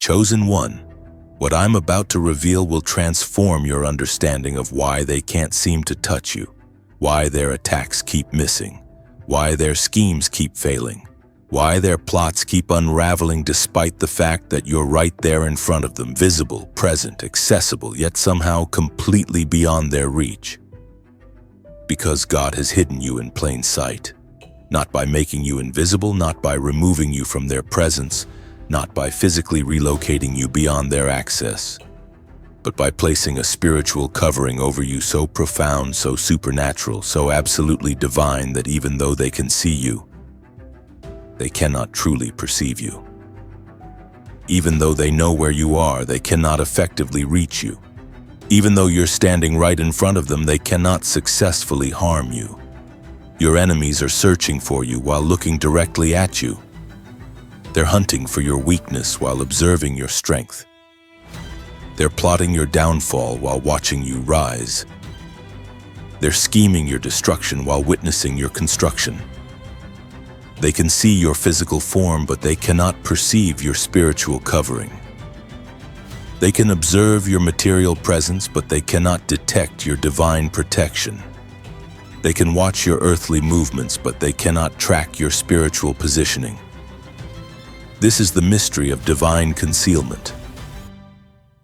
Chosen one, what I'm about to reveal will transform your understanding of why they can't seem to touch you, why their attacks keep missing, why their schemes keep failing, why their plots keep unraveling despite the fact that you're right there in front of them, visible, present, accessible, yet somehow completely beyond their reach. Because God has hidden you in plain sight, not by making you invisible, not by removing you from their presence, not by physically relocating you beyond their access, but by placing a spiritual covering over you so profound, so supernatural, so absolutely divine that even though they can see you, they cannot truly perceive you. Even though they know where you are, they cannot effectively reach you. Even though you're standing right in front of them, they cannot successfully harm you. Your enemies are searching for you while looking directly at you. They're hunting for your weakness while observing your strength. They're plotting your downfall while watching you rise. They're scheming your destruction while witnessing your construction. They can see your physical form, but they cannot perceive your spiritual covering. They can observe your material presence, but they cannot detect your divine protection. They can watch your earthly movements, but they cannot track your spiritual positioning. This is the mystery of divine concealment.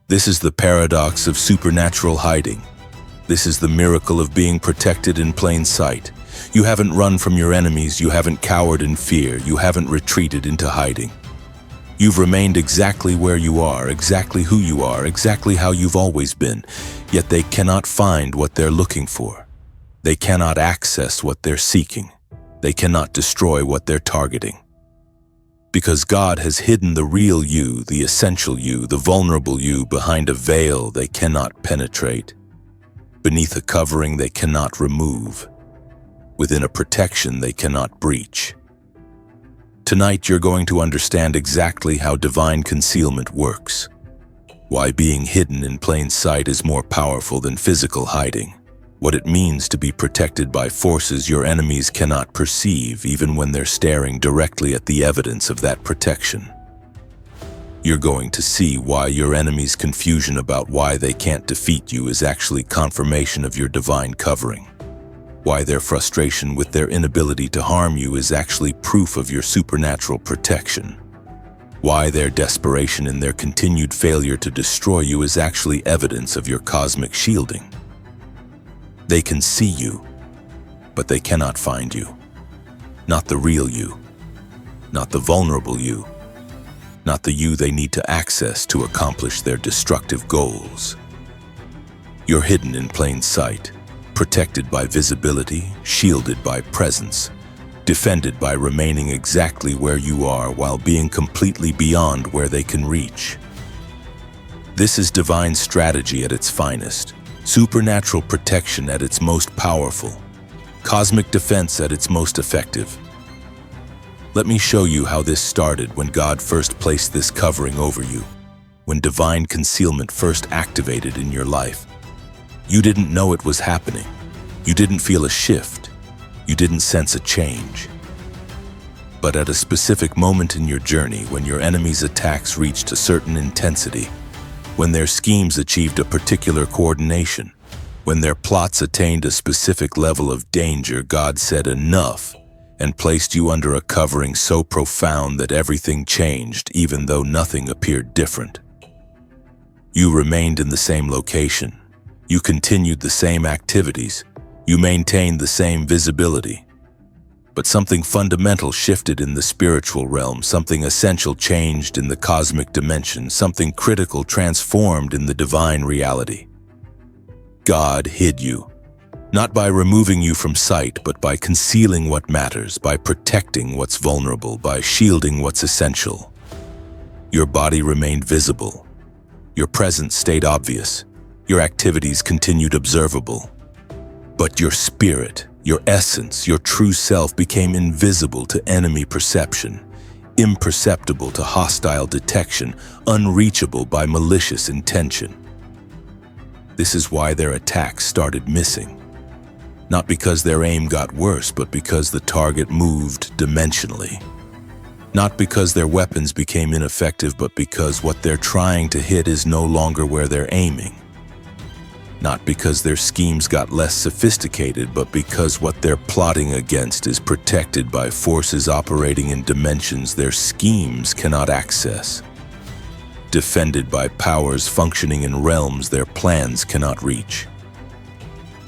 This is the paradox of supernatural hiding. This is the miracle of being protected in plain sight. You haven't run from your enemies, you haven't cowered in fear, you haven't retreated into hiding. You've remained exactly where you are, exactly who you are, exactly how you've always been, yet they cannot find what they're looking for. They cannot access what they're seeking. They cannot destroy what they're targeting. Because God has hidden the real you, the essential you, the vulnerable you behind a veil they cannot penetrate, beneath a covering they cannot remove, within a protection they cannot breach. Tonight you're going to understand exactly how divine concealment works, why being hidden in plain sight is more powerful than physical hiding, what it means to be protected by forces your enemies cannot perceive even when they're staring directly at the evidence of that protection. You're going to see why your enemy's confusion about why they can't defeat you is actually confirmation of your divine covering, why their frustration with their inability to harm you is actually proof of your supernatural protection, why their desperation in their continued failure to destroy you is actually evidence of your cosmic shielding. They can see you, but they cannot find you. Not the real you, not the vulnerable you, not the you they need to access to accomplish their destructive goals. You're hidden in plain sight, protected by visibility, shielded by presence, defended by remaining exactly where you are while being completely beyond where they can reach. This is divine strategy at its finest. Supernatural protection at its most powerful, cosmic defense at its most effective. Let me show you how this started when God first placed this covering over you, when divine concealment first activated in your life. You didn't know it was happening. You didn't feel a shift. You didn't sense a change. But at a specific moment in your journey, when your enemy's attacks reached a certain intensity, when their schemes achieved a particular coordination, when their plots attained a specific level of danger, God said enough and placed you under a covering so profound that everything changed, even though nothing appeared different. You remained in the same location. You continued the same activities. You maintained the same visibility. But something fundamental shifted in the spiritual realm, something essential changed in the cosmic dimension, something critical transformed in the divine reality. God hid you, not by removing you from sight, but by concealing what matters, by protecting what's vulnerable, by shielding what's essential. Your body remained visible. Your presence stayed obvious. Your activities continued observable. But your spirit, your essence, your true self became invisible to enemy perception, imperceptible to hostile detection, unreachable by malicious intention. This is why their attacks started missing. Not because their aim got worse, but because the target moved dimensionally. Not because their weapons became ineffective, but because what they're trying to hit is no longer where they're aiming. Not because their schemes got less sophisticated, but because what they're plotting against is protected by forces operating in dimensions their schemes cannot access. Defended by powers functioning in realms their plans cannot reach.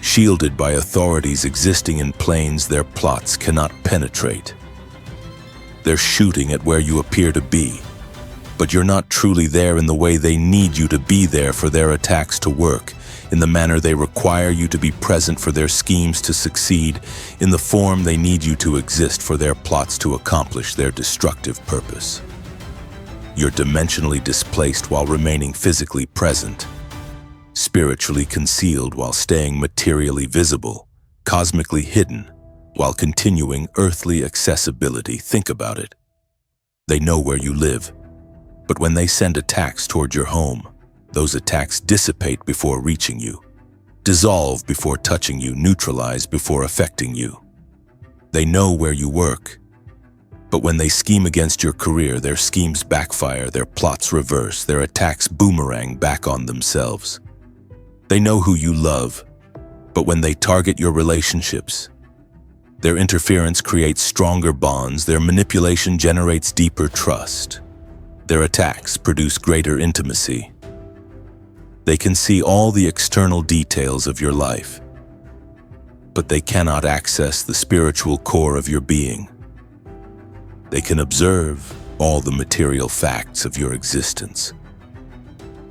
Shielded by authorities existing in planes their plots cannot penetrate. They're shooting at where you appear to be, but you're not truly there in the way they need you to be there for their attacks to work, in the manner they require you to be present for their schemes to succeed, in the form they need you to exist for their plots to accomplish their destructive purpose. You're dimensionally displaced while remaining physically present, spiritually concealed while staying materially visible, cosmically hidden while continuing earthly accessibility. Think about it. They know where you live, but when they send attacks toward your home, those attacks dissipate before reaching you, dissolve before touching you, neutralize before affecting you. They know where you work, but when they scheme against your career, their schemes backfire, their plots reverse, their attacks boomerang back on themselves. They know who you love, but when they target your relationships, their interference creates stronger bonds, their manipulation generates deeper trust. Their attacks produce greater intimacy. They can see all the external details of your life, but they cannot access the spiritual core of your being. They can observe all the material facts of your existence,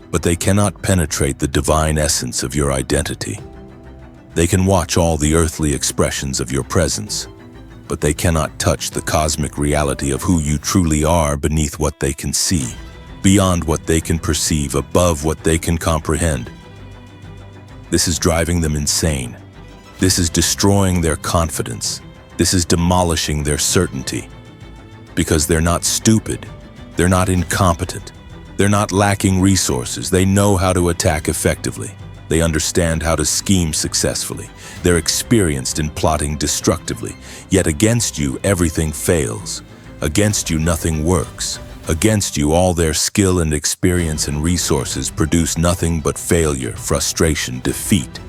but they cannot penetrate the divine essence of your identity. They can watch all the earthly expressions of your presence, but they cannot touch the cosmic reality of who you truly are beneath what they can see, beyond what they can perceive, above what they can comprehend. This is driving them insane. This is destroying their confidence. This is demolishing their certainty. Because they're not stupid, they're not incompetent, they're not lacking resources. They know how to attack effectively. They understand how to scheme successfully. They're experienced in plotting destructively. Yet against you, everything fails. Against you, nothing works. Against you, all their skill and experience and resources produce nothing but failure, frustration, defeat.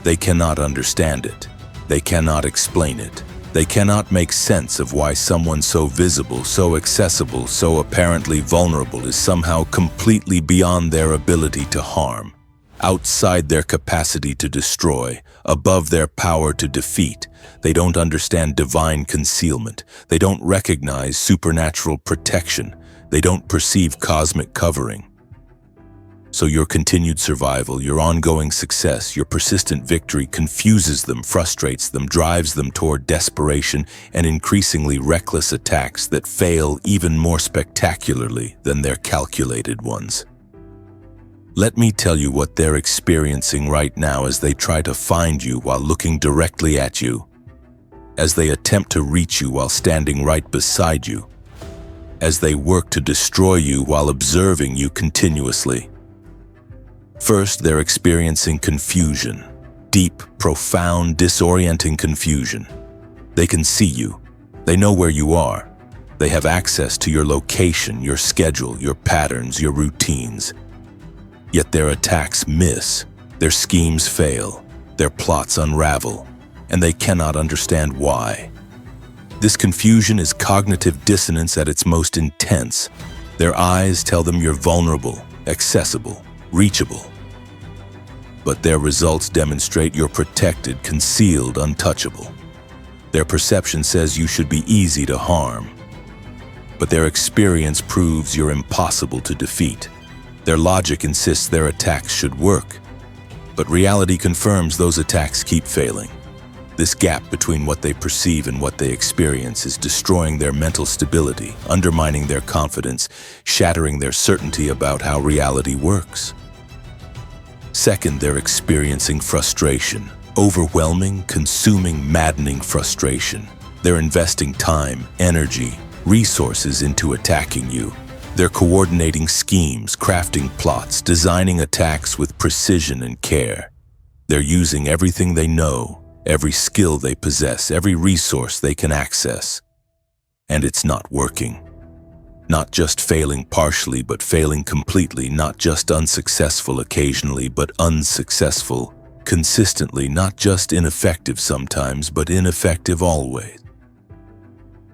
They cannot understand it. They cannot explain it. They cannot make sense of why someone so visible, so accessible, so apparently vulnerable is somehow completely beyond their ability to harm, outside their capacity to destroy, above their power to defeat. They don't understand divine concealment. They don't recognize supernatural protection. They don't perceive cosmic covering. So your continued survival, your ongoing success, your persistent victory confuses them, frustrates them, drives them toward desperation and increasingly reckless attacks that fail even more spectacularly than their calculated ones. Let me tell you what they're experiencing right now as they try to find you while looking directly at you, as they attempt to reach you while standing right beside you, as they work to destroy you while observing you continuously. First, they're experiencing confusion, deep, profound, disorienting confusion. They can see you. They know where you are. They have access to your location, your schedule, your patterns, your routines. Yet their attacks miss, their schemes fail, their plots unravel, and they cannot understand why. This confusion is cognitive dissonance at its most intense. Their eyes tell them you're vulnerable, accessible, reachable. But their results demonstrate you're protected, concealed, untouchable. Their perception says you should be easy to harm. But their experience proves you're impossible to defeat. Their logic insists their attacks should work. But reality confirms those attacks keep failing. This gap between what they perceive and what they experience is destroying their mental stability, undermining their confidence, shattering their certainty about how reality works. Second, they're experiencing frustration, overwhelming, consuming, maddening frustration. They're investing time, energy, resources into attacking you. They're coordinating schemes, crafting plots, designing attacks with precision and care. They're using everything they know, every skill they possess, every resource they can access. And it's not working. Not just failing partially, but failing completely. Not just unsuccessful occasionally, but unsuccessful consistently. Not just ineffective sometimes, but ineffective always.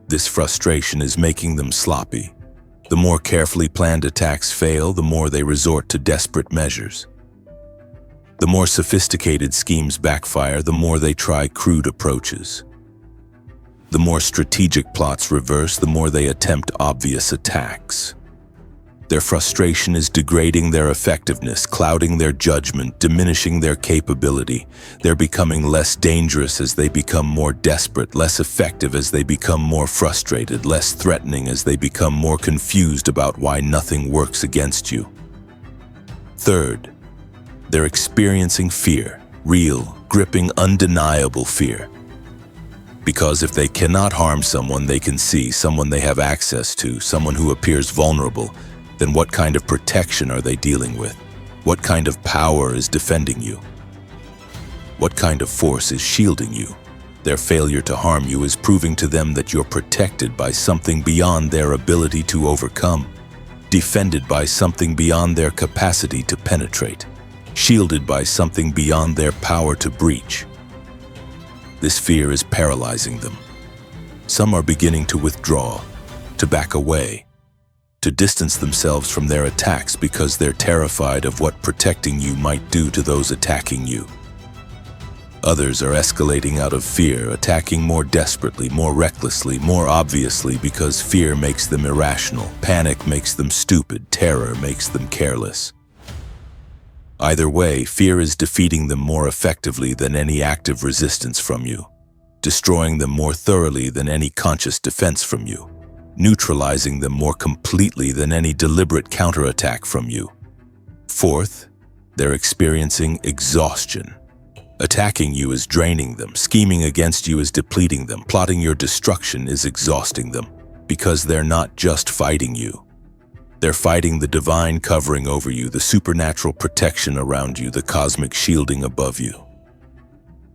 This frustration is making them sloppy. The more carefully planned attacks fail, the more they resort to desperate measures. The more sophisticated schemes backfire, the more they try crude approaches. The more strategic plots reverse, the more they attempt obvious attacks. Their frustration is degrading their effectiveness, clouding their judgment, diminishing their capability. They're becoming less dangerous as they become more desperate, less effective as they become more frustrated, less threatening as they become more confused about why nothing works against you. Third, they're experiencing fear, real, gripping, undeniable fear. Because if they cannot harm someone they can see, someone they have access to, someone who appears vulnerable, then what kind of protection are they dealing with? What kind of power is defending you? What kind of force is shielding you? Their failure to harm you is proving to them that you're protected by something beyond their ability to overcome, defended by something beyond their capacity to penetrate, shielded by something beyond their power to breach. This fear is paralyzing them. Some are beginning to withdraw, to back away, to distance themselves from their attacks because they're terrified of what protecting you might do to those attacking you. Others are escalating out of fear, attacking more desperately, more recklessly, more obviously because fear makes them irrational, panic makes them stupid, terror makes them careless. Either way, fear is defeating them more effectively than any active resistance from you, destroying them more thoroughly than any conscious defense from you, neutralizing them more completely than any deliberate counterattack from you. Fourth, they're experiencing exhaustion. Attacking you is draining them, scheming against you is depleting them, plotting your destruction is exhausting them, because they're not just fighting you. They're fighting the divine covering over you, the supernatural protection around you, the cosmic shielding above you.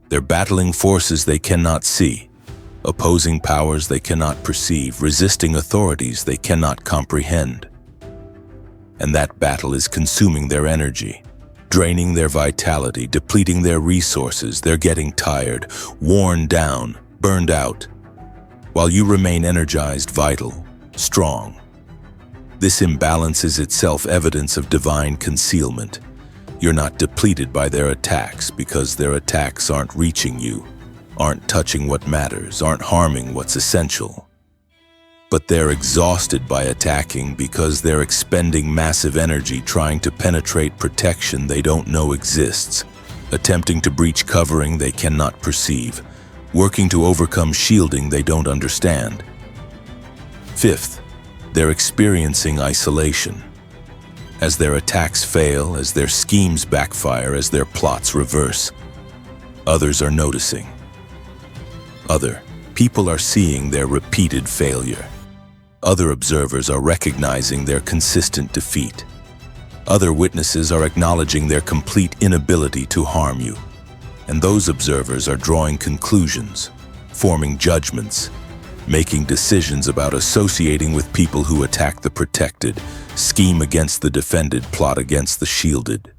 They're battling forces they cannot see, opposing powers they cannot perceive, resisting authorities they cannot comprehend. And that battle is consuming their energy, draining their vitality, depleting their resources. They're getting tired, worn down, burned out, while you remain energized, vital, strong. This imbalance is itself evidence of divine concealment. You're not depleted by their attacks because their attacks aren't reaching you, aren't touching what matters, aren't harming what's essential. But they're exhausted by attacking because they're expending massive energy trying to penetrate protection they don't know exists, attempting to breach covering they cannot perceive, working to overcome shielding they don't understand. Fifth, they're experiencing isolation. As their attacks fail, as their schemes backfire, as their plots reverse, others are noticing. Other people are seeing their repeated failure. Other observers are recognizing their consistent defeat. Other witnesses are acknowledging their complete inability to harm you. And those observers are drawing conclusions, forming judgments, making decisions about associating with people who attack the protected, scheme against the defended, plot against the shielded.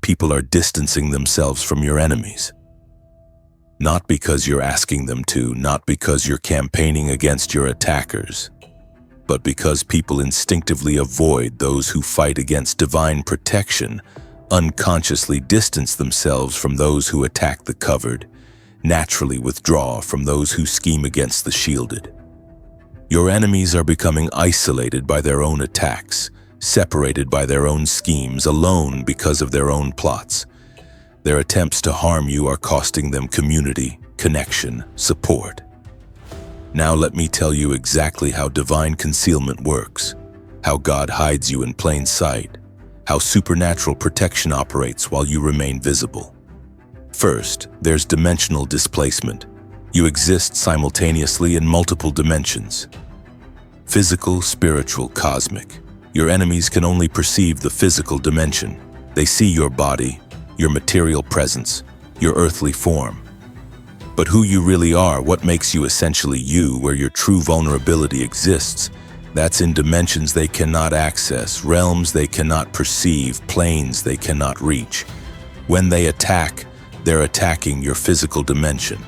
People are distancing themselves from your enemies. Not because you're asking them to, not because you're campaigning against your attackers, but because people instinctively avoid those who fight against divine protection, unconsciously distance themselves from those who attack the covered, naturally withdraw from those who scheme against the shielded. Your enemies are becoming isolated by their own attacks, separated by their own schemes, alone because of their own plots. Their attempts to harm you are costing them community, connection, support. Now let me tell you exactly how divine concealment works, how God hides you in plain sight, how supernatural protection operates while you remain visible. First, there's dimensional displacement. You exist simultaneously in multiple dimensions. Physical, spiritual, cosmic. Your enemies can only perceive the physical dimension. They see your body, your material presence, your earthly form. But who you really are, what makes you essentially you, where your true vulnerability exists, That's in dimensions they cannot access, realms they cannot perceive, planes they cannot reach. When they attack, they're attacking your physical dimension.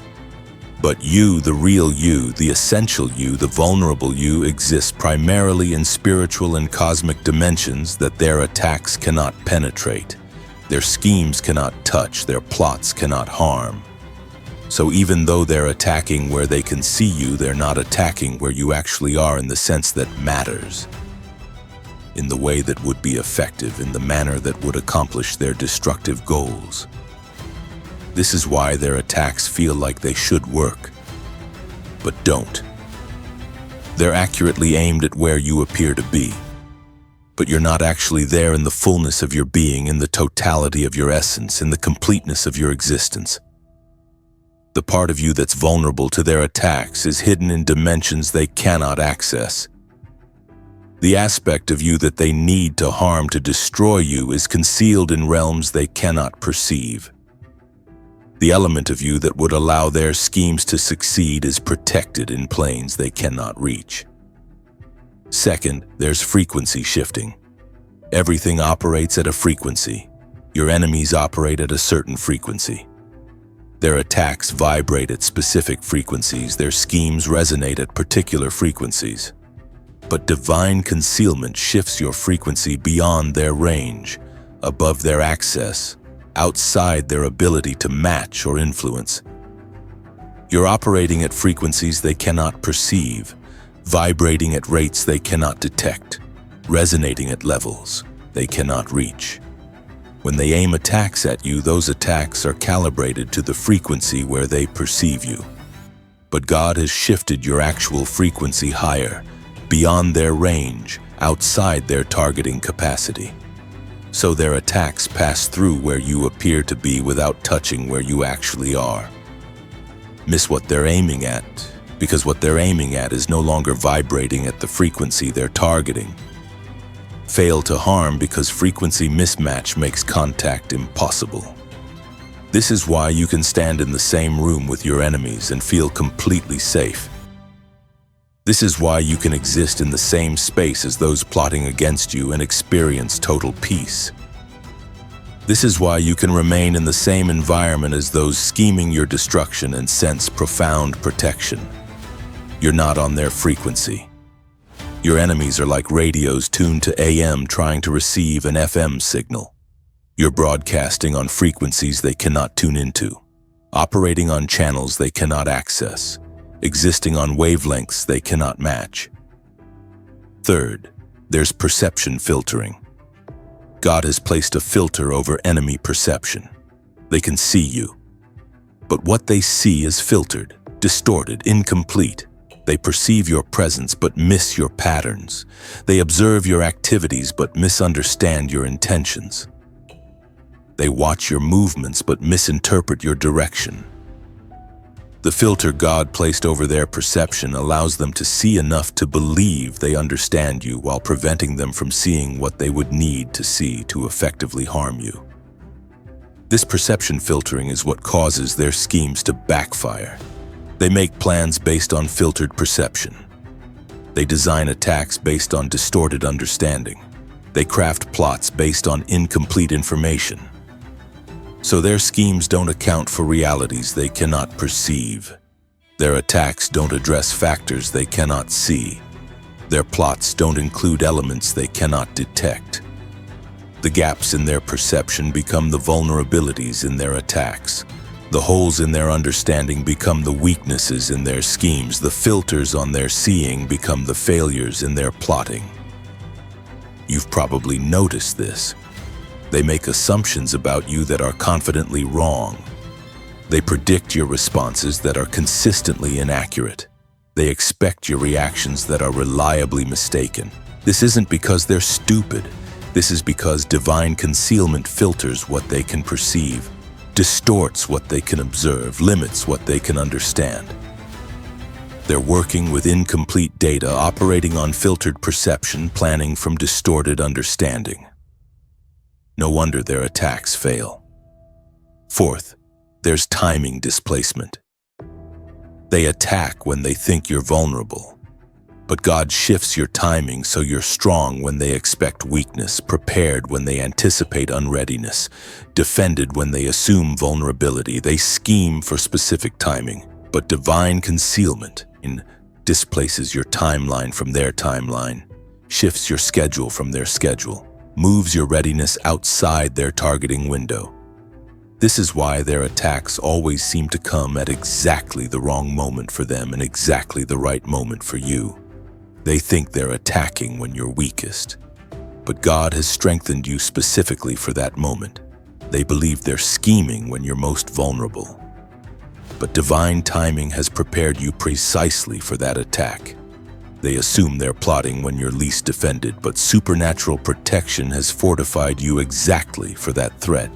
But you, the real you, the essential you, the vulnerable you, exists primarily in spiritual and cosmic dimensions that their attacks cannot penetrate. Their schemes cannot touch, their plots cannot harm. So even though they're attacking where they can see you, they're not attacking where you actually are in the sense that matters, in the way that would be effective, in the manner that would accomplish their destructive goals. This is why their attacks feel like they should work, but don't. They're accurately aimed at where you appear to be, but you're not actually there in the fullness of your being, in the totality of your essence, in the completeness of your existence. The part of you that's vulnerable to their attacks is hidden in dimensions they cannot access. The aspect of you that they need to harm to destroy you is concealed in realms they cannot perceive. The element of you that would allow their schemes to succeed is protected in planes they cannot reach. Second, there's frequency shifting. Everything operates at a frequency. Your enemies operate at a certain frequency. Their attacks vibrate at specific frequencies. Their schemes resonate at particular frequencies. But divine concealment shifts your frequency beyond their range, above their access, outside their ability to match or influence. You're operating at frequencies they cannot perceive, vibrating at rates they cannot detect, resonating at levels they cannot reach. When they aim attacks at you, those attacks are calibrated to the frequency where they perceive you. But God has shifted your actual frequency higher, beyond their range, outside their targeting capacity. So their attacks pass through where you appear to be without touching where you actually are. Miss what they're aiming at, because what they're aiming at is no longer vibrating at the frequency they're targeting. Fail to harm because frequency mismatch makes contact impossible. This is why you can stand in the same room with your enemies and feel completely safe. This is why you can exist in the same space as those plotting against you and experience total peace. This is why you can remain in the same environment as those scheming your destruction and sense profound protection. You're not on their frequency. Your enemies are like radios tuned to AM trying to receive an FM signal. You're broadcasting on frequencies they cannot tune into, operating on channels they cannot access, existing on wavelengths they cannot match. Third, there's perception filtering. God has placed a filter over enemy perception. They can see you, but what they see is filtered, distorted, incomplete. They perceive your presence but miss your patterns. They observe your activities but misunderstand your intentions. They watch your movements but misinterpret your direction. The filter God placed over their perception allows them to see enough to believe they understand you while preventing them from seeing what they would need to see to effectively harm you. This perception filtering is what causes their schemes to backfire. They make plans based on filtered perception. They design attacks based on distorted understanding. They craft plots based on incomplete information. So their schemes don't account for realities they cannot perceive. Their attacks don't address factors they cannot see. Their plots don't include elements they cannot detect. The gaps in their perception become the vulnerabilities in their attacks. The holes in their understanding become the weaknesses in their schemes. The filters on their seeing become the failures in their plotting. You've probably noticed this. They make assumptions about you that are confidently wrong. They predict your responses that are consistently inaccurate. They expect your reactions that are reliably mistaken. This isn't because they're stupid. This is because divine concealment filters what they can perceive, distorts what they can observe, limits what they can understand. They're working with incomplete data, operating on filtered perception, planning from distorted understanding. No wonder their attacks fail. Fourth, there's timing displacement. They attack when they think you're vulnerable. But God shifts your timing so you're strong when they expect weakness, prepared when they anticipate unreadiness, defended when they assume vulnerability. They scheme for specific timing, but divine concealment displaces your timeline from their timeline, shifts your schedule from their schedule, moves your readiness outside their targeting window. This is why their attacks always seem to come at exactly the wrong moment for them and exactly the right moment for you. They think they're attacking when you're weakest, but God has strengthened you specifically for that moment. They believe they're scheming when you're most vulnerable, but divine timing has prepared you precisely for that attack. They assume they're plotting when you're least defended, but supernatural protection has fortified you exactly for that threat.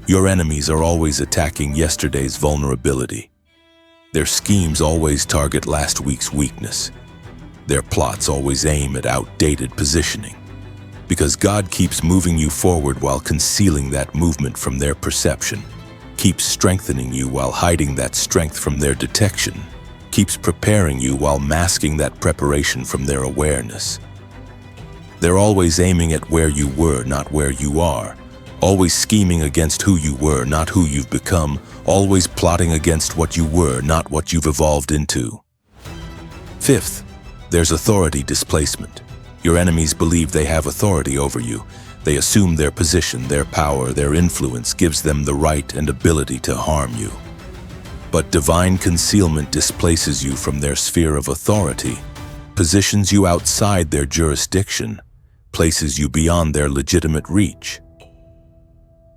Your enemies are always attacking yesterday's vulnerability. Their schemes always target last week's weakness. Their plots always aim at outdated positioning. Because God keeps moving you forward while concealing that movement from their perception, keeps strengthening you while hiding that strength from their detection, keeps preparing you while masking that preparation from their awareness. They're always aiming at where you were, not where you are. Always scheming against who you were, not who you've become. Always plotting against what you were, not what you've evolved into. Fifth, there's authority displacement. Your enemies believe they have authority over you. They assume their position, their power, their influence gives them the right and ability to harm you. But divine concealment displaces you from their sphere of authority, positions you outside their jurisdiction, places you beyond their legitimate reach.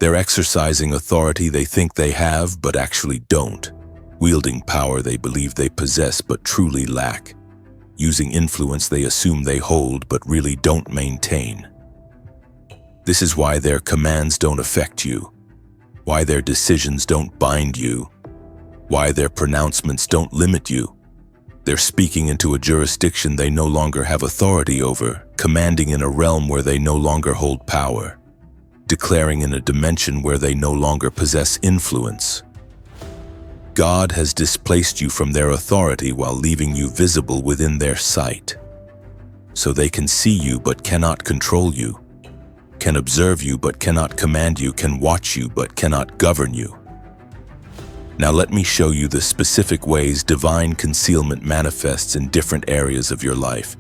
They're exercising authority they think they have, but actually don't. Wielding power they believe they possess, but truly lack. Using influence they assume they hold, but really don't maintain. This is why their commands don't affect you, why their decisions don't bind you, why their pronouncements don't limit you. They're speaking into a jurisdiction they no longer have authority over, commanding in a realm where they no longer hold power, declaring in a dimension where they no longer possess influence. God has displaced you from their authority while leaving you visible within their sight. So they can see you but cannot control you, can observe you but cannot command you, can watch you but cannot govern you. Now let me show you the specific ways divine concealment manifests in different areas of your life,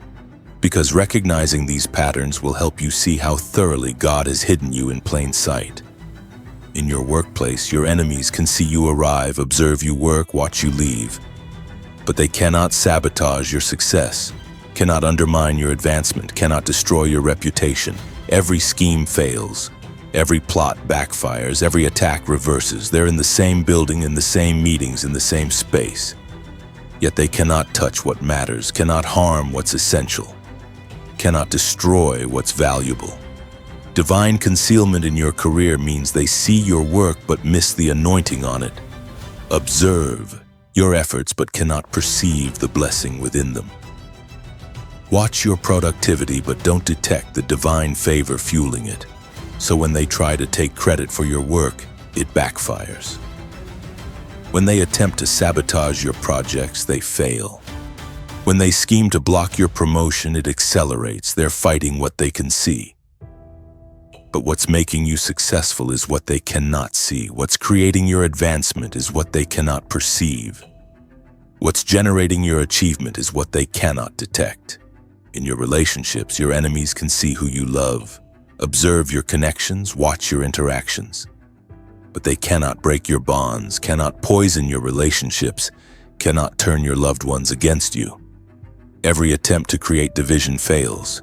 because recognizing these patterns will help you see how thoroughly God has hidden you in plain sight. In your workplace, your enemies can see you arrive, observe you work, watch you leave. But they cannot sabotage your success, cannot undermine your advancement, cannot destroy your reputation. Every scheme fails. Every plot backfires. Every attack reverses. They're in the same building, in the same meetings, in the same space. Yet they cannot touch what matters, cannot harm what's essential, cannot destroy what's valuable. Divine concealment in your career means they see your work but miss the anointing on it. Observe your efforts but cannot perceive the blessing within them. Watch your productivity but don't detect the divine favor fueling it. So when they try to take credit for your work, it backfires. When they attempt to sabotage your projects, they fail. When they scheme to block your promotion, it accelerates. They're fighting what they can see. But what's making you successful is what they cannot see. What's creating your advancement is what they cannot perceive. What's generating your achievement is what they cannot detect. In your relationships, your enemies can see who you love, observe your connections, watch your interactions. But they cannot break your bonds, cannot poison your relationships, cannot turn your loved ones against you. Every attempt to create division fails.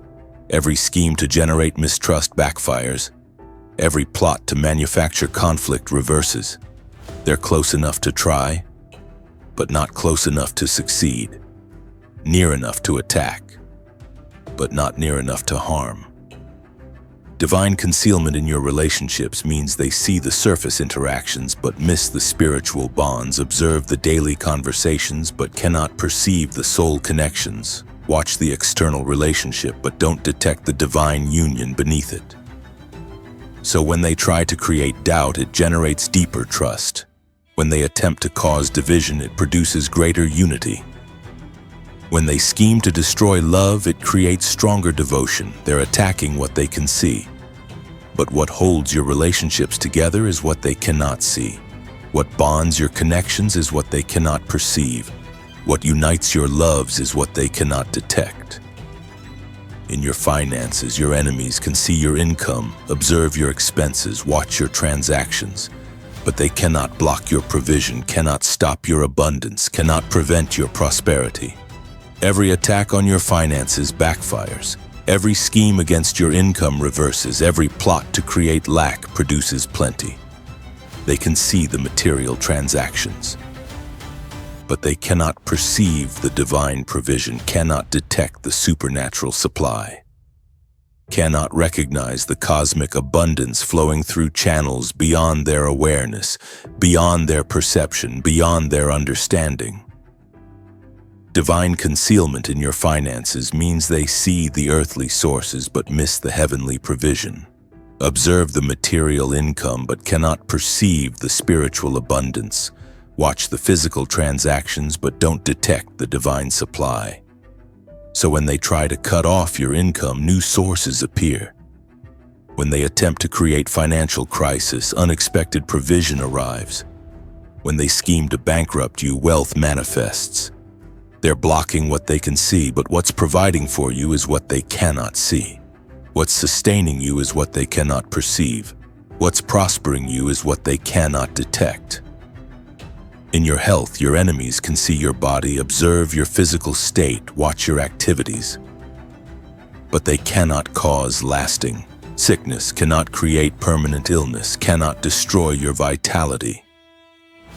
Every scheme to generate mistrust backfires. Every plot to manufacture conflict reverses. They're close enough to try, but not close enough to succeed. Near enough to attack, but not near enough to harm. Divine concealment in your relationships means they see the surface interactions but miss the spiritual bonds, observe the daily conversations but cannot perceive the soul connections, watch the external relationship but don't detect the divine union beneath it. So when they try to create doubt, it generates deeper trust. When they attempt to cause division, it produces greater unity. When they scheme to destroy love, it creates stronger devotion. They're attacking what they can see. But what holds your relationships together is what they cannot see. What bonds your connections is what they cannot perceive. What unites your loves is what they cannot detect. In your finances, your enemies can see your income, observe your expenses, watch your transactions. But they cannot block your provision, cannot stop your abundance, cannot prevent your prosperity. Every attack on your finances backfires. Every scheme against your income reverses. Every plot to create lack produces plenty. They can see the material transactions, but they cannot perceive the divine provision, cannot detect the supernatural supply, cannot recognize the cosmic abundance flowing through channels beyond their awareness, beyond their perception, beyond their understanding. Divine concealment in your finances means they see the earthly sources but miss the heavenly provision. Observe the material income but cannot perceive the spiritual abundance. Watch the physical transactions but don't detect the divine supply. So when they try to cut off your income, new sources appear. When they attempt to create financial crisis, unexpected provision arrives. When they scheme to bankrupt you, wealth manifests. They're blocking what they can see, but what's providing for you is what they cannot see. What's sustaining you is what they cannot perceive. What's prospering you is what they cannot detect. In your health, your enemies can see your body, observe your physical state, watch your activities. But they cannot cause lasting sickness, cannot create permanent illness, cannot destroy your vitality.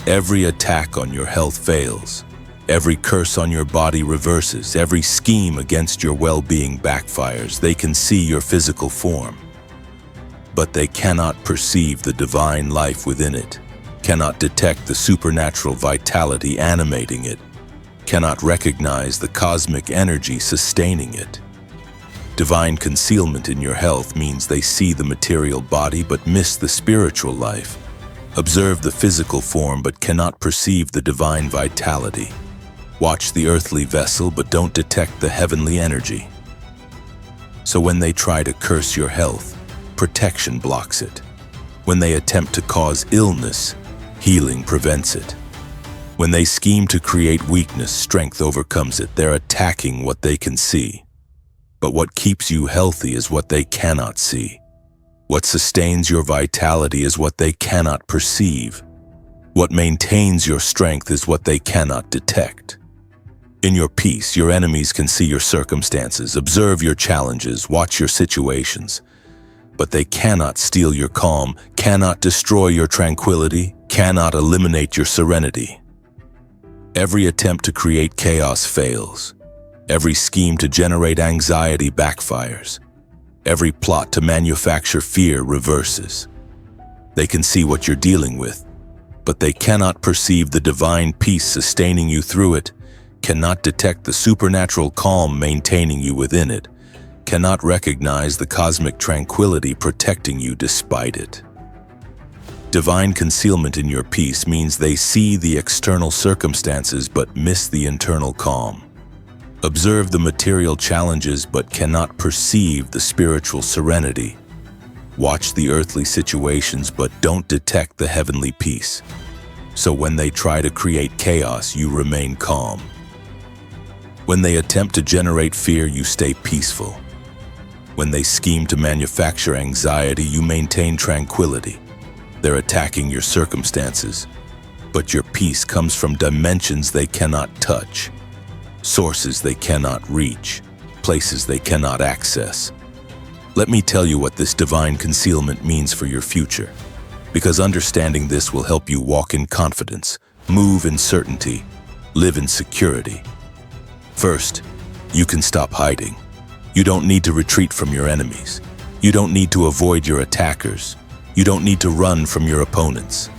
Every attack on your health fails. Every curse on your body reverses. Every scheme against your well-being backfires. They can see your physical form, but they cannot perceive the divine life within it, cannot detect the supernatural vitality animating it, cannot recognize the cosmic energy sustaining it. Divine concealment in your health means they see the material body but miss the spiritual life, observe the physical form but cannot perceive the divine vitality. Watch the earthly vessel but don't detect the heavenly energy. So when they try to curse your health, protection blocks it. When they attempt to cause illness, healing prevents it. When they scheme to create weakness, strength overcomes it. They're attacking what they can see. But what keeps you healthy is what they cannot see. What sustains your vitality is what they cannot perceive. What maintains your strength is what they cannot detect. In your peace, your enemies can see your circumstances, observe your challenges, watch your situations. But they cannot steal your calm, cannot destroy your tranquility, cannot eliminate your serenity. Every attempt to create chaos fails. Every scheme to generate anxiety backfires. Every plot to manufacture fear reverses. They can see what you're dealing with, but they cannot perceive the divine peace sustaining you through it, cannot detect the supernatural calm maintaining you within it, cannot recognize the cosmic tranquility protecting you despite it. Divine concealment in your peace means they see the external circumstances but miss the internal calm. Observe the material challenges but cannot perceive the spiritual serenity. Watch the earthly situations but don't detect the heavenly peace. So when they try to create chaos, you remain calm. When they attempt to generate fear, you stay peaceful. When they scheme to manufacture anxiety, you maintain tranquility. They're attacking your circumstances, but your peace comes from dimensions they cannot touch, sources they cannot reach, places they cannot access. Let me tell you what this divine concealment means for your future, because understanding this will help you walk in confidence, move in certainty, live in security. First, you can stop hiding. You don't need to retreat from your enemies. You don't need to avoid your attackers. You don't need to run from your opponents.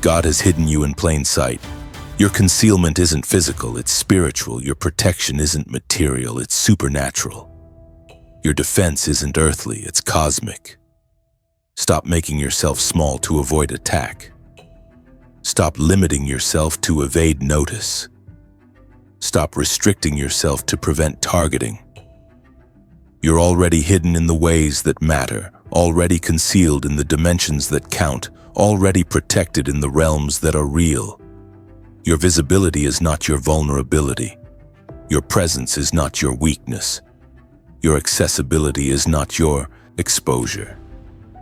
God has hidden you in plain sight. Your concealment isn't physical, it's spiritual. Your protection isn't material, it's supernatural. Your defense isn't earthly, it's cosmic. Stop making yourself small to avoid attack. Stop limiting yourself to evade notice. Stop restricting yourself to prevent targeting. You're already hidden in the ways that matter, already concealed in the dimensions that count, already protected in the realms that are real. Your visibility is not your vulnerability. Your presence is not your weakness. Your accessibility is not your exposure.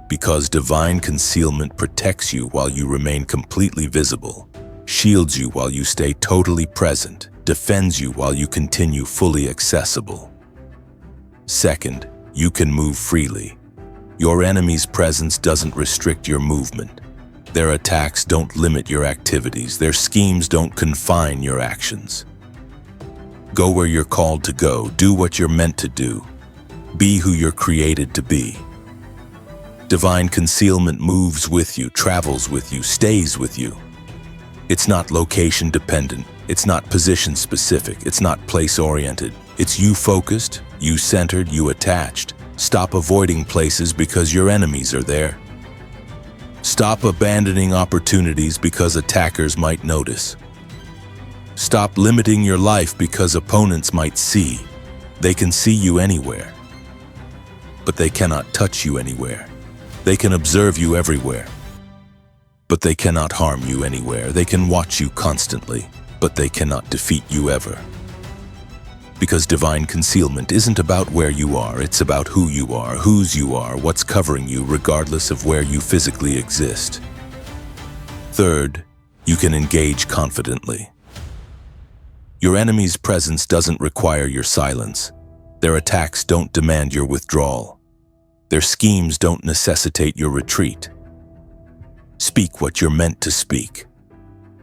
Because divine concealment protects you while you remain completely visible, shields you while you stay totally present, defends you while you continue fully accessible. Second, you can move freely. Your enemy's presence doesn't restrict your movement. Their attacks don't limit your activities. Their schemes don't confine your actions. Go where you're called to go. Do what you're meant to do. Be who you're created to be. Divine concealment moves with you, travels with you, stays with you. It's not location dependent. It's not position specific. It's not place oriented. It's you focused, you centered, you attached. Stop avoiding places because your enemies are there. Stop abandoning opportunities because attackers might notice. Stop limiting your life because opponents might see. They can see you anywhere, but they cannot touch you anywhere. They can observe you everywhere, but they cannot harm you anywhere. They can watch you constantly, but they cannot defeat you ever. Because divine concealment isn't about where you are, it's about who you are, whose you are, what's covering you, regardless of where you physically exist. Third, you can engage confidently. Your enemy's presence doesn't require your silence. Their attacks don't demand your withdrawal. Their schemes don't necessitate your retreat. Speak what you're meant to speak.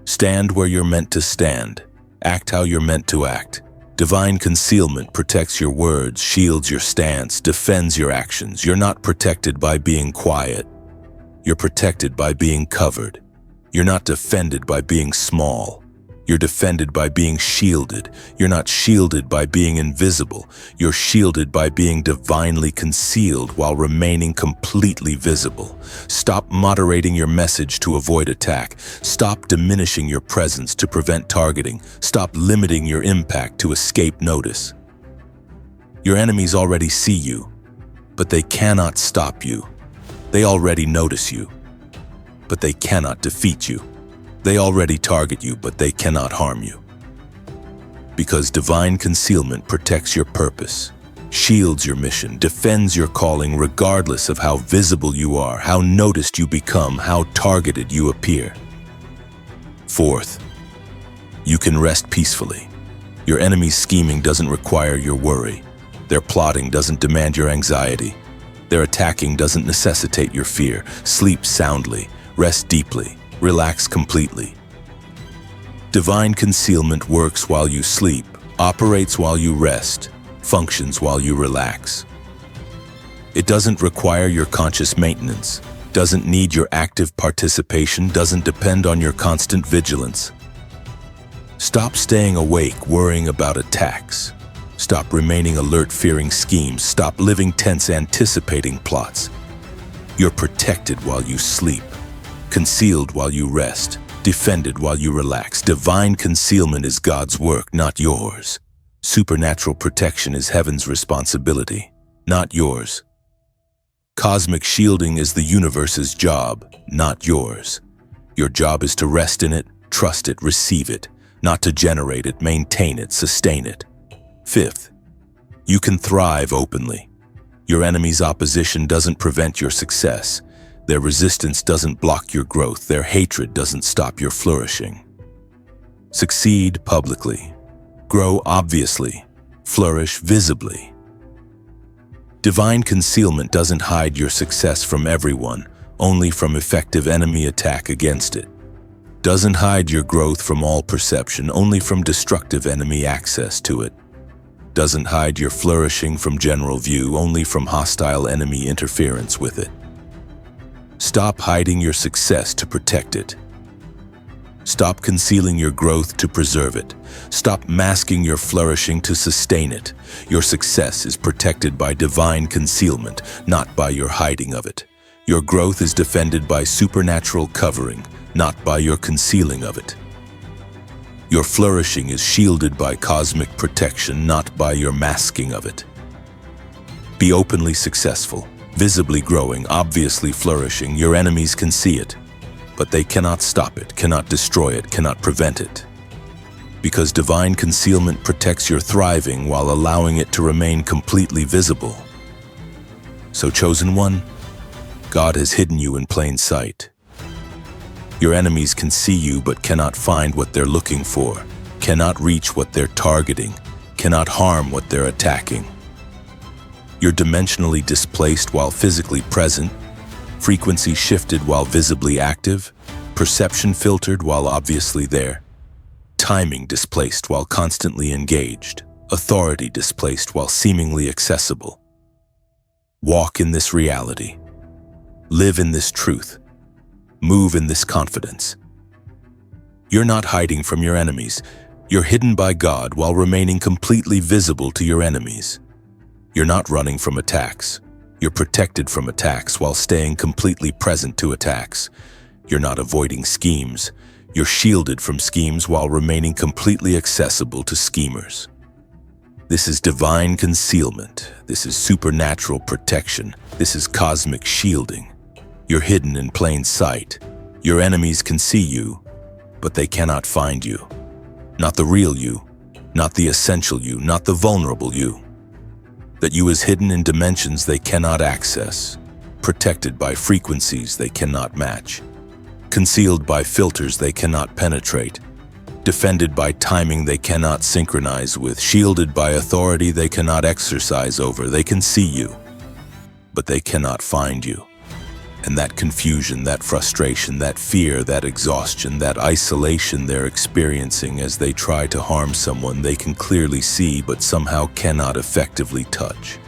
Stand where you're meant to stand. Act how you're meant to act. Divine concealment protects your words, shields your stance, defends your actions. You're not protected by being quiet. You're protected by being covered. You're not defended by being small. You're defended by being shielded. You're not shielded by being invisible. You're shielded by being divinely concealed while remaining completely visible. Stop moderating your message to avoid attack. Stop diminishing your presence to prevent targeting. Stop limiting your impact to escape notice. Your enemies already see you, but they cannot stop you. They already notice you, but they cannot defeat you. They already target you, but they cannot harm you. Because divine concealment protects your purpose, shields your mission, defends your calling regardless of how visible you are, how noticed you become, how targeted you appear. Fourth, you can rest peacefully. Your enemy's scheming doesn't require your worry. Their plotting doesn't demand your anxiety. Their attacking doesn't necessitate your fear. Sleep soundly, rest deeply. Relax completely. Divine concealment works while you sleep, operates while you rest, functions while you relax. It doesn't require your conscious maintenance, doesn't need your active participation, doesn't depend on your constant vigilance. Stop staying awake worrying about attacks. Stop remaining alert fearing schemes. Stop living tense anticipating plots. You're protected while you sleep. Concealed while you rest, defended while you relax. Divine concealment is God's work, not yours. Supernatural protection is heaven's responsibility, not yours. Cosmic shielding is the universe's job, not yours. Your job is to rest in it, trust it, receive it, not to generate it, maintain it, sustain it. Fifth, you can thrive openly. Your enemy's opposition doesn't prevent your success. Their resistance doesn't block your growth. Their hatred doesn't stop your flourishing. Succeed publicly. Grow obviously. Flourish visibly. Divine concealment doesn't hide your success from everyone, only from effective enemy attack against it. Doesn't hide your growth from all perception, only from destructive enemy access to it. Doesn't hide your flourishing from general view, only from hostile enemy interference with it. Stop hiding your success to protect it. Stop concealing your growth to preserve it. Stop masking your flourishing to sustain it. Your success is protected by divine concealment, not by your hiding of it. Your growth is defended by supernatural covering, not by your concealing of it. Your flourishing is shielded by cosmic protection, not by your masking of it. Be openly successful, visibly growing, obviously flourishing. Your enemies can see it, but they cannot stop it, cannot destroy it, cannot prevent it. Because divine concealment protects your thriving while allowing it to remain completely visible. So, chosen one, God has hidden you in plain sight. Your enemies can see you but cannot find what they're looking for, cannot reach what they're targeting, cannot harm what they're attacking. You're dimensionally displaced while physically present, frequency shifted while visibly active, perception filtered while obviously there, timing displaced while constantly engaged, authority displaced while seemingly accessible. Walk in this reality. Live in this truth. Move in this confidence. You're not hiding from your enemies. You're hidden by God while remaining completely visible to your enemies. You're not running from attacks. You're protected from attacks while staying completely present to attacks. You're not avoiding schemes. You're shielded from schemes while remaining completely accessible to schemers. This is divine concealment. This is supernatural protection. This is cosmic shielding. You're hidden in plain sight. Your enemies can see you, but they cannot find you. Not the real you, not the essential you, not the vulnerable you. That you is hidden in dimensions they cannot access, protected by frequencies they cannot match, concealed by filters they cannot penetrate, defended by timing they cannot synchronize with, shielded by authority they cannot exercise over. They can see you, but they cannot find you. And that confusion, that frustration, that fear, that exhaustion, that isolation they're experiencing as they try to harm someone they can clearly see but somehow cannot effectively touch.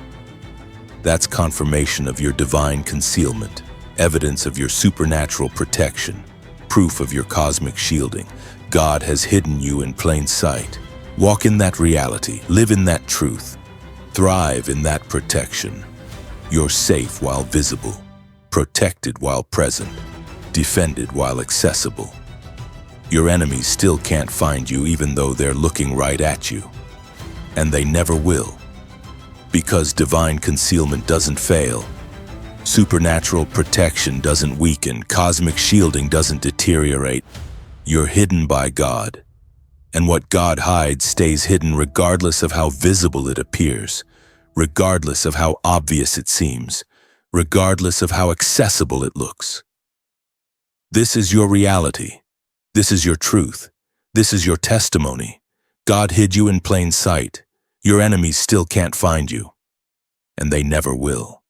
That's confirmation of your divine concealment, evidence of your supernatural protection, proof of your cosmic shielding. God has hidden you in plain sight. Walk in that reality, live in that truth, thrive in that protection. You're safe while visible, protected while present, defended while accessible. Your enemies still can't find you even though they're looking right at you. And they never will. Because divine concealment doesn't fail. Supernatural protection doesn't weaken. Cosmic shielding doesn't deteriorate. You're hidden by God. And what God hides stays hidden regardless of how visible it appears, regardless of how obvious it seems, regardless of how accessible it looks. This is your reality. This is your truth. This is your testimony. God hid you in plain sight. Your enemies still can't find you, and they never will.